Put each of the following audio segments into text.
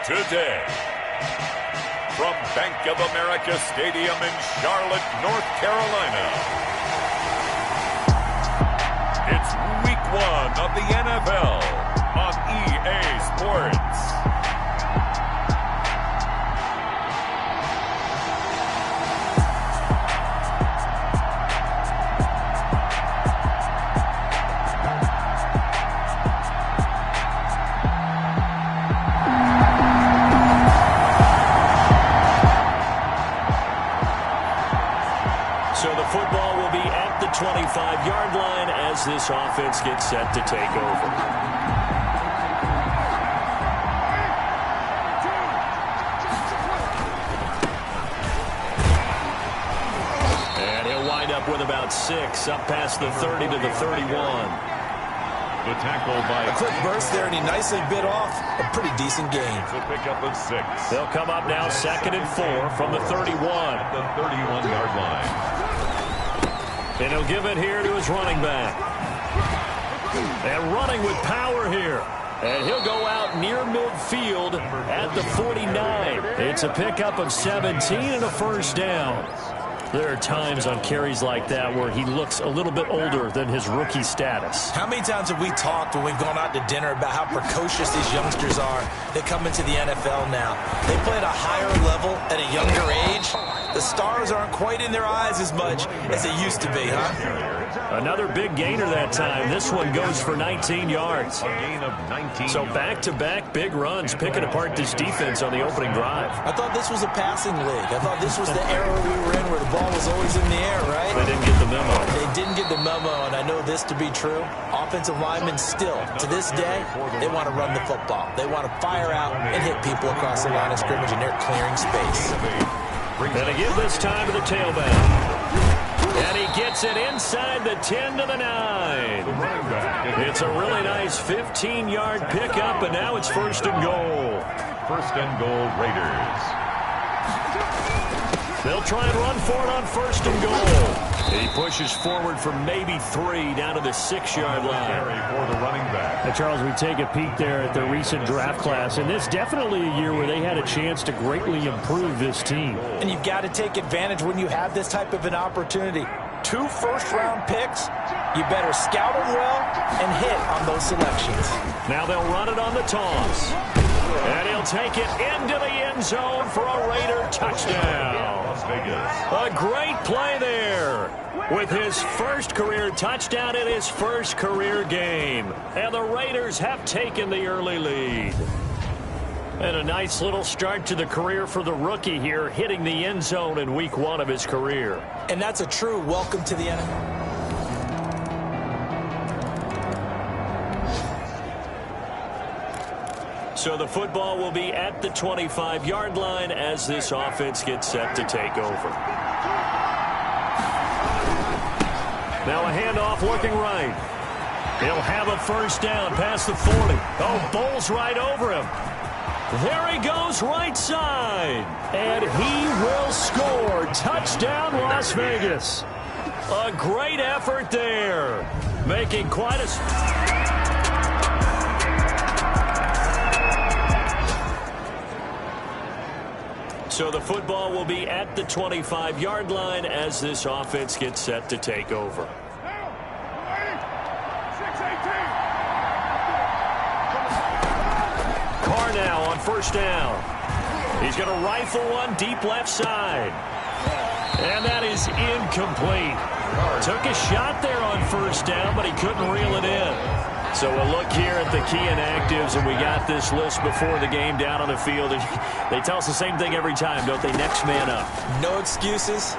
today. From Bank of America Stadium in Charlotte, North Carolina, it's Week 1 of the NFL on EA Sports. Football will be at the 25-yard line as this offense gets set to take over. And he'll wind up with about 6, up past the 30 to the 31. The tackle by a quick burst there, and he nicely bit off a pretty decent gain. The pickup of 6. They'll come up now 2nd and 4 from the 31. At the 31-yard line. And he'll give it here to his running back. And running with power here. And he'll go out near midfield at the 49. It's a pickup of 17 and a first down. There are times on carries like that where he looks a little bit older than his rookie status. How many times have we talked when we've gone out to dinner about how precocious these youngsters are that come into the NFL now? They play at a higher level at a younger age. The stars aren't quite in their eyes as much as they used to be, huh? Another big gainer that time. This one goes for 19 yards. A gain of 19 so back-to-back big runs, picking apart this defense on the opening drive. I thought this was a passing league. I thought this was the era we were in where the ball was always in the air, right? They didn't get the memo. They didn't get the memo, and I know this to be true. Offensive linemen still, to this day, they want to run the football. They want to fire out and hit people across the line of scrimmage, and they're clearing space. And again this time to the tailback. And he gets it inside the 10 to the 9. It's a really nice 15-yard pickup, and now it's 1st and goal. 1st and goal, Raiders. They'll try and run for it on 1st and goal. He pushes forward for maybe 3 down to the 6-yard line. For the running back. Now, Charles, we take a peek there at the recent draft class, and this definitely a year where they had a chance to greatly improve this team. And you've got to take advantage when you have this type of an opportunity. 2 first-round picks, you better scout them well and hit on those selections. Now they'll run it on the toss. And he'll take it into the end zone for a Raider touchdown. Las Vegas. A great play there with his first career touchdown in his first career game. And the Raiders have taken the early lead. And a nice little start to the career for the rookie here, hitting the end zone in Week 1 of his career. And that's a true welcome to the NFL. So the football will be at the 25-yard line as this offense gets set to take over. Now a handoff looking right. He'll have a first down past the 40. Oh, bowls right over him. There he goes right side. And he will score. Touchdown, Las Vegas. A great effort there. Making quite a... So the football will be at the 25-yard line as this offense gets set to take over. Carr now on first down. He's going to rifle one deep left side. And that is incomplete. Took a shot there on first down, but he couldn't reel it in. So we'll look here at the key inactives, and we got this list before the game down on the field. They tell us the same thing every time, don't they? Next man up. No excuses.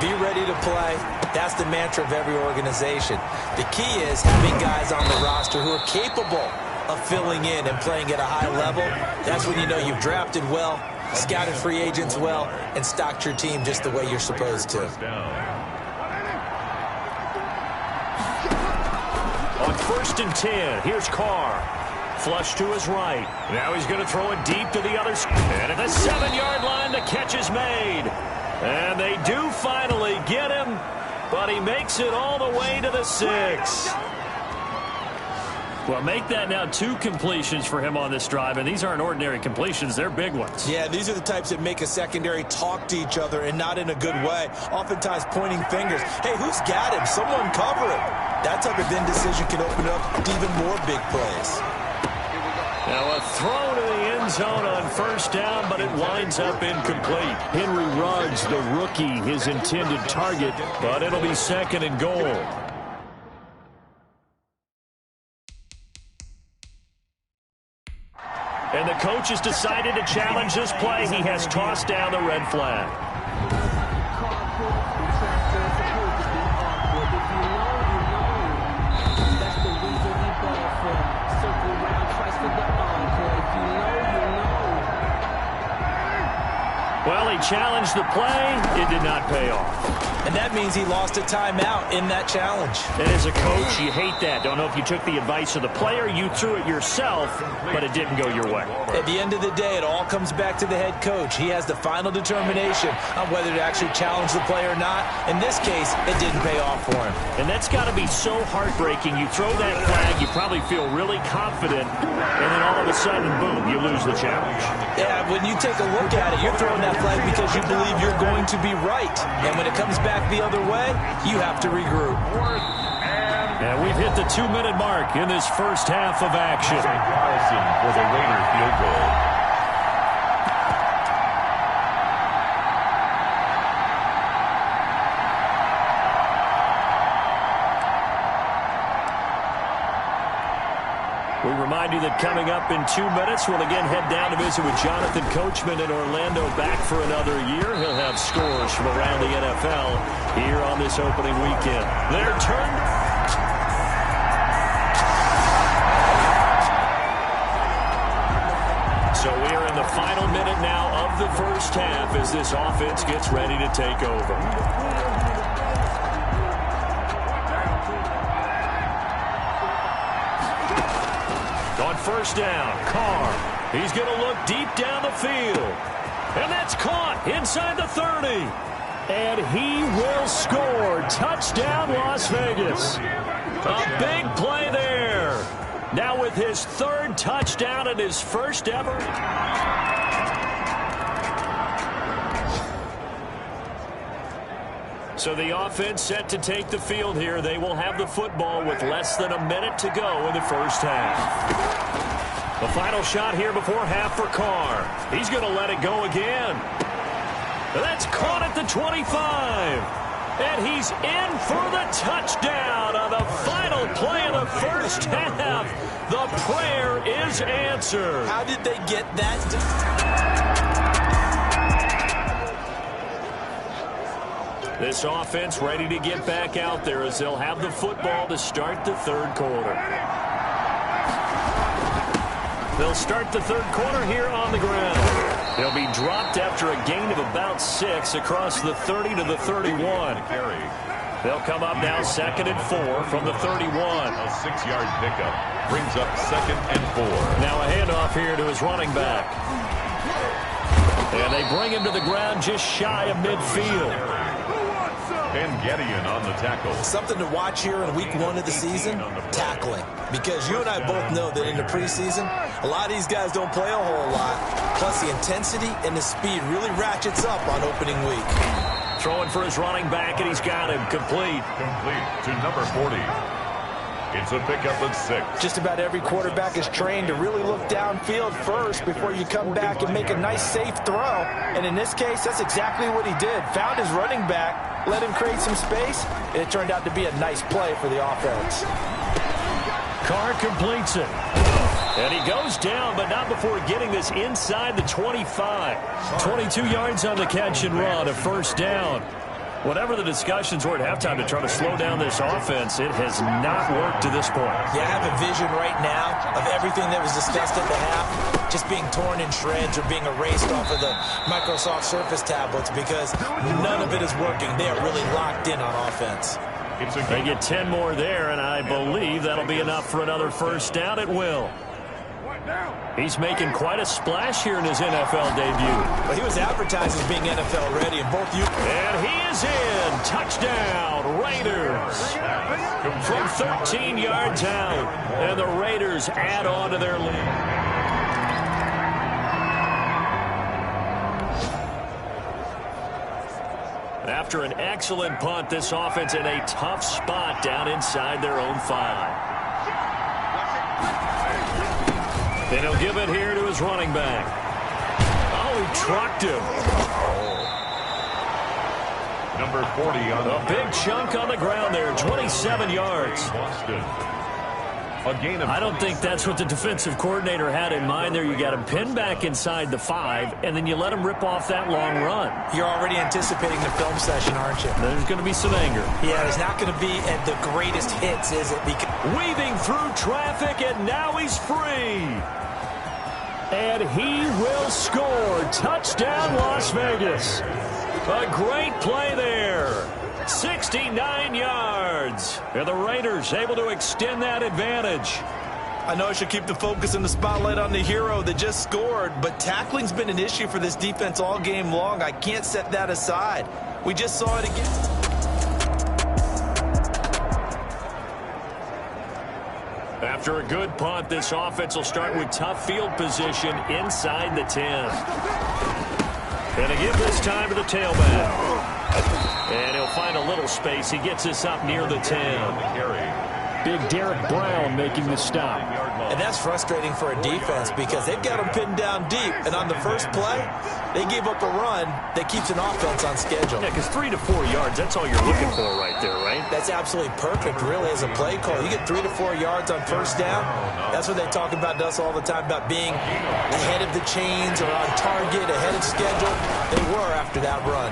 Be ready to play. That's the mantra of every organization. The key is having guys on the roster who are capable of filling in and playing at a high level. That's when you know you've drafted well, scouted free agents well, and stocked your team just the way you're supposed to. On 1st and 10, here's Carr. Flush to his right. Now he's going to throw it deep to the other side. And at the 7-yard line, the catch is made. And they do finally get him, but he makes it all the way to the 6. Well, make that now 2 completions for him on this drive, and these aren't ordinary completions. They're big ones. Yeah, these are the types that make a secondary talk to each other and not in a good way, oftentimes pointing fingers. Hey, who's got him? Someone cover him. That type of indecision can open up to even more big plays. Now a throw to the end zone on first down, but it winds up incomplete. Henry Ruggs, the rookie, his intended target, but it'll be 2nd and goal. And the coach has decided to challenge this play. He has tossed down the red flag. Well, he challenged the play. It did not pay off. And that means he lost a timeout in that challenge. And as a coach, you hate that. Don't know if you took the advice of the player, you threw it yourself, but it didn't go your way. At the end of the day, it all comes back to the head coach. He has the final determination on whether to actually challenge the play or not. In this case, it didn't pay off for him. And that's got to be so heartbreaking. You throw that flag, you probably feel really confident, and then all of a sudden, boom, you lose the challenge. Yeah, when you take a look at it, you're throwing that flag because you believe you're going to be right. And when it comes back the other way, you have to regroup. And we've hit the 2-minute mark in this first half of action. Carlson for the Raider field goal. We remind you that coming up in 2 minutes, we'll again head down to visit with Jonathan Coachman in Orlando, back for another year. He'll have scores from around the NFL here on this opening weekend. Their turn. So we are in the final minute now of the first half as this offense gets ready to take over. On first down, Carr. He's going to look deep down the field. And that's caught inside the 30. And he will score. Touchdown, Las Vegas. A big play there. Now with his 3rd touchdown and his first ever. So the offense set to take the field here. They will have the football with less than a minute to go in the first half. The final shot here before half for Carr. He's going to let it go again. That's caught at the 25. And he's in for the touchdown on the final play of the first half. The prayer is answered. How did they get that? This offense ready to get back out there as they'll have the football to start the 3rd quarter. They'll start the 3rd quarter here on the ground. They'll be dropped after a gain of about 6 across the 30 to the 31. They'll come up now 2nd and 4 from the 31. A 6-yard pickup brings up 2nd and 4. Now a handoff here to his running back. And they bring him to the ground just shy of midfield. And Gideon on the tackle. Something to watch here in week 1 of the season, tackling. Because you and I both know that in the preseason, a lot of these guys don't play a whole lot. Plus the intensity and the speed really ratchets up on opening week. Throwing for his running back, and he's got him complete. Complete to number 40. It's a pickup at 6. Just about every quarterback is trained to really look downfield first before you come back and make a nice, safe throw. And in this case, that's exactly what he did. Found his running back, let him create some space, and it turned out to be a nice play for the offense. Carr completes it. And he goes down, but not before getting this inside the 25. 22 yards on the catch and run, a first down. Whatever the discussions were at halftime to try to slow down this offense, it has not worked to this point. Yeah, I have a vision right now of everything that was discussed at the half just being torn in shreds or being erased off of the Microsoft Surface tablets because none of it is working. They are really locked in on offense. They get 10 more there, and I believe that'll be enough for another first down. It will. He's making quite a splash here in his NFL debut. Well, he was advertised as being NFL ready, and both you... And he is in. Touchdown, Raiders. From 13 yards out. And the Raiders add on to their lead. After an excellent punt, this offense in a tough spot down inside their own 5. And he'll give it here to his running back. Oh, he trucked him. Number 40 on a big chunk on the ground there, 27 yards. I don't think that's what the defensive coordinator had in mind there. You got him pinned back inside the 5, and then you let him rip off that long run. You're already anticipating the film session, aren't you? There's going to be some anger. Yeah, there's not going to be at the greatest hits, is it? Weaving through traffic, and now he's free. And he will score. Touchdown, Las Vegas. A great play there. 69 yards. And the Raiders able to extend that advantage. I know I should keep the focus and the spotlight on the hero that just scored, but tackling's been an issue for this defense all game long. I can't set that aside. We just saw it again. After a good punt, this offense will start with tough field position inside the 10. And again this time to the tailback. And he'll find a little space. He gets us up near the 10. Big Derek Brown making the stop. And that's frustrating for a defense because they've got him pinned down deep. And on the first play, they gave up a run that keeps an offense on schedule. Yeah, because 3 to 4 yards, that's all you're looking for right there, right? That's absolutely perfect, really, as a play call. You get 3 to 4 yards on first down. That's what they talk about us all the time, about being ahead of the chains or on target, ahead of schedule. They were after that run.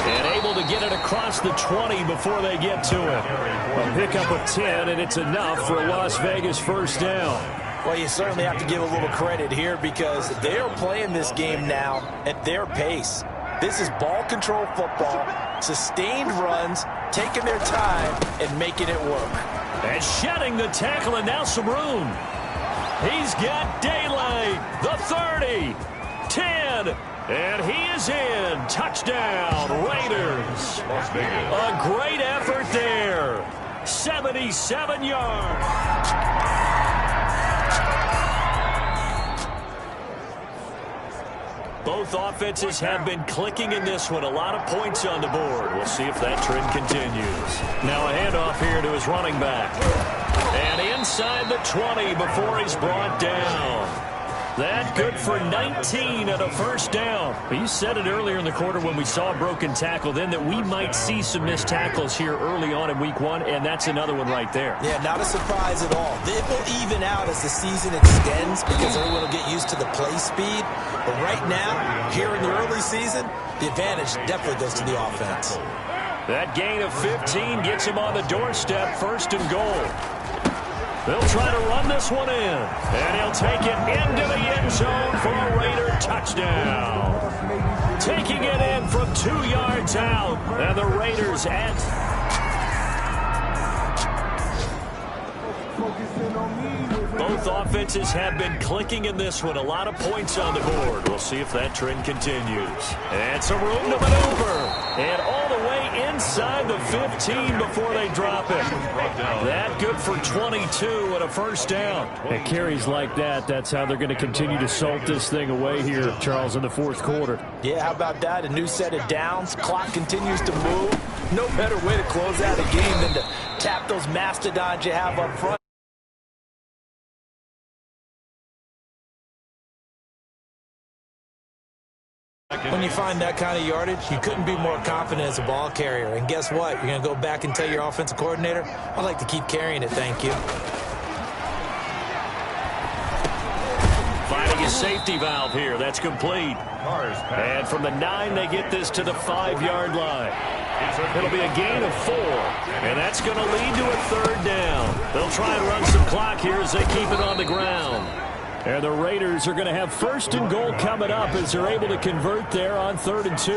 And able to get it across the 20 before they get to it. A pickup of 10, and it's enough for a Las Vegas first down. Well, you certainly have to give a little credit here because they are playing this game now at their pace. This is ball control football, sustained runs, taking their time, and making it work. And shedding the tackle, and now some room. He's got daylight. The 30, 10, and he is in. Touchdown, Raiders. A great effort there. 77 yards. Both offenses have been clicking in this one. A lot of points on the board. We'll see if that trend continues. Now a handoff here to his running back. And inside the 20 before he's brought down. That good for 19 and a first down. You said it earlier in the quarter when we saw a broken tackle then that we might see some missed tackles here early on in week 1, and that's another one right there. Yeah, not a surprise at all. It will even out as the season extends because everyone will get used to the play speed. But right now, here in the early season, the advantage definitely goes to the offense. That gain of 15 gets him on the doorstep, first and goal. They'll try to run this one in, and he'll take it into the end zone for a Raider touchdown. Taking it in from 2 yards out, and the Raiders add. Both offenses have been clicking in this one. A lot of points on the board. We'll see if that trend continues. And some room to maneuver. And all the way inside the 15 before they drop it. That good for 22 and a first down. And carries like that, that's how they're going to continue to salt this thing away here, Charles, in the fourth quarter. Yeah, how about that? A new set of downs. Clock continues to move. No better way to close out a game than to tap those mastodons you have up front. When you find that kind of yardage, you couldn't be more confident as a ball carrier. And guess what? You're going to go back and tell your offensive coordinator, I'd like to keep carrying it, thank you. Finding a safety valve here. That's complete. And from the 9, they get this to the 5-yard line. It'll be a gain of 4. And that's going to lead to a third down. They'll try and run some clock here as they keep it on the ground. And the Raiders are going to have first and goal coming up as they're able to convert there on 3rd and 2.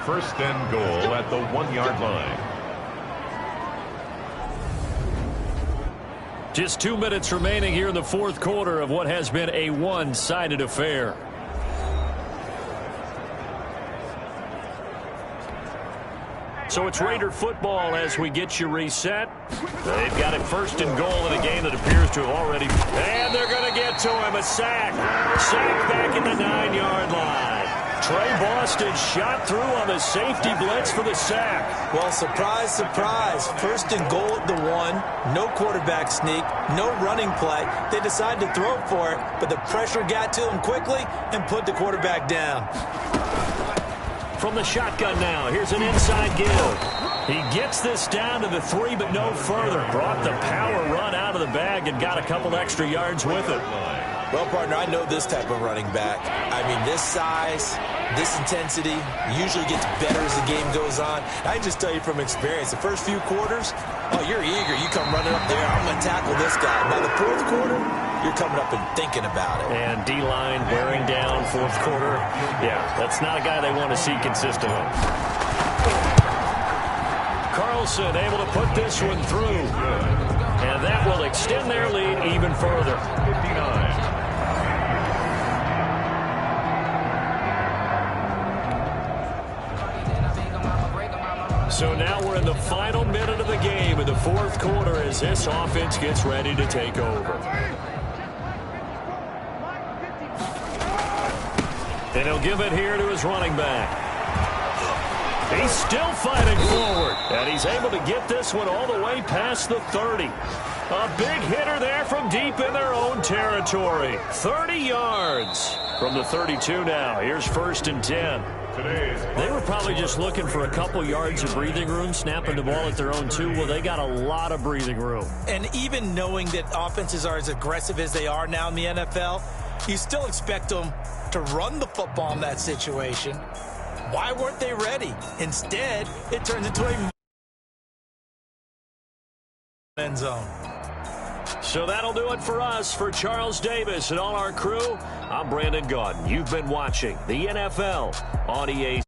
First and goal at the 1-yard line. Just 2 minutes remaining here in the fourth quarter of what has been a one-sided affair. So it's Raider football as we get you reset. They've got it first and goal in a game that appears to have already... And they're going to get to him. A sack. Sack back at the 9-yard line. Trey Boston shot through on the safety blitz for the sack. Well, surprise, surprise. First and goal at the 1. No quarterback sneak. No running play. They decided to throw for it, but the pressure got to him quickly and put the quarterback down. From the shotgun now, here's an inside give. He gets this down to the 3, but no further. Brought the power run out of the bag and got a couple extra yards with it. Well, partner, I know this type of running back. I mean, this size, this intensity usually gets better as the game goes on. I can just tell you from experience, the first few quarters, oh, you're eager. You come running up there, I'm going to tackle this guy. By the fourth quarter, you're coming up and thinking about it. And D-line wearing down fourth quarter. Yeah, that's not a guy they want to see consistently. Carlson able to put this one through. And that will extend their lead even further. 59. So now we're in the final minute of the game in the fourth quarter as this offense gets ready to take over. And he'll give it here to his running back. He's still fighting forward, and he's able to get this one all the way past the 30. A big hitter there from deep in their own territory. 30 yards from the 32 now. Here's 1st and 10. They were probably just looking for a couple yards of breathing room, snapping the ball at their own 2. Well, they got a lot of breathing room. And even knowing that offenses are as aggressive as they are now in the NFL, you still expect them to run the football in that situation. Why weren't they ready? Instead, it turns into a end zone. So that'll do it for us. For Charles Davis and all our crew, I'm Brandon Gaudin. You've been watching the NFL on EA.